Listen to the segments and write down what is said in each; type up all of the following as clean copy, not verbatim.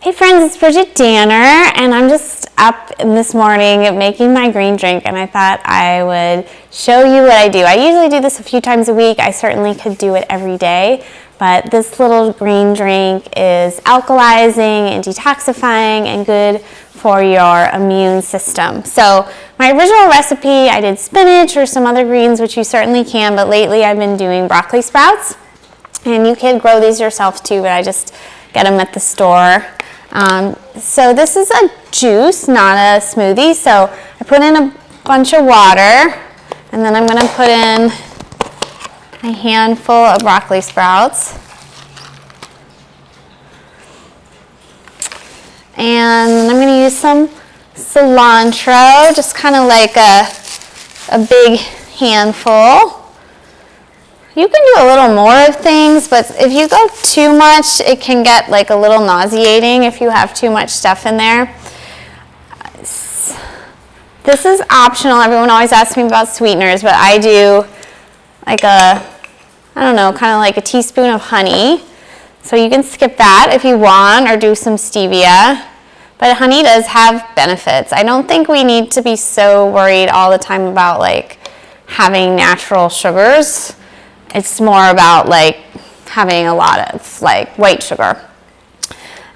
Hey friends, it's Bridgit Danner, and I'm just up this morning making my green drink, and I thought I would show you what I do. I usually do this a few times a week. I certainly could do it every day, but this little green drink is alkalizing and detoxifying and good for your immune system. So my original recipe, I did spinach or some other greens, which you certainly can, but lately I've been doing broccoli sprouts, and you can grow these yourself too, but I just get them at the store. So this is a juice, not a smoothie. So I put in a bunch of water, and then I'm going to put in a handful of broccoli sprouts. And I'm going to use some cilantro, just kind of like a big handful. You can do a little more of things, but if you go too much, it can get like a little nauseating if you have too much stuff in there. This is optional. Everyone always asks me about sweeteners, but I do like I don't know, kind of like a teaspoon of honey. So you can skip that if you want, or do some stevia. But honey does have benefits. I don't think we need to be so worried all the time about like having natural sugars. It's more about like having a lot of like white sugar.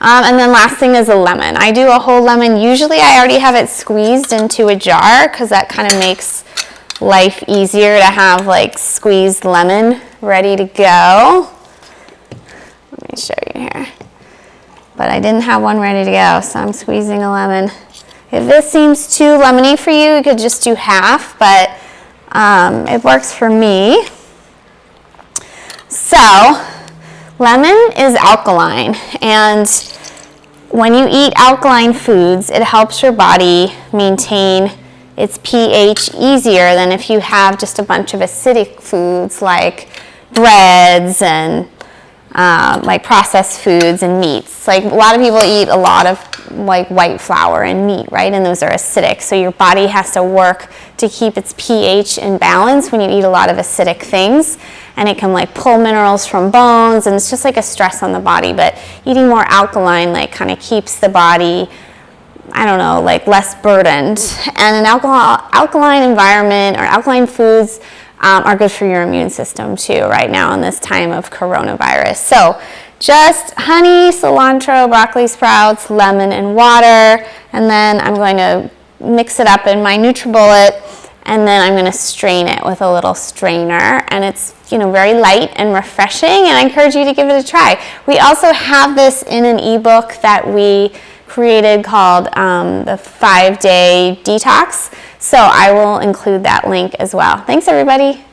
And then last thing is a lemon. I do a whole lemon. Usually I already have it squeezed into a jar because that kind of makes life easier to have like squeezed lemon ready to go. Let me show you here. But I didn't have one ready to go, so I'm squeezing a lemon. If this seems too lemony for you, you could just do half, but it works for me. So, lemon is alkaline, and when you eat alkaline foods, it helps your body maintain its pH easier than if you have just a bunch of acidic foods like breads and like processed foods and meats. Like a lot of people eat a lot of like white flour and meat, right? And those are acidic. So your body has to work to keep its pH in balance when you eat a lot of acidic things. And it can like pull minerals from bones, and it's just like a stress on the body. But eating more alkaline like kind of keeps the body, I don't know, like less burdened. And an alkaline environment or alkaline foods are good for your immune system too right now in this time of coronavirus. So just honey, cilantro, broccoli sprouts, lemon, and water. And then I'm going to mix it up in my NutriBullet, and then I'm going to strain it with a little strainer. And it's, you know, very light and refreshing, and I encourage you to give it a try. We also have this in an ebook that we created called the 5-Day Detox. So I will include that link as well. Thanks, everybody.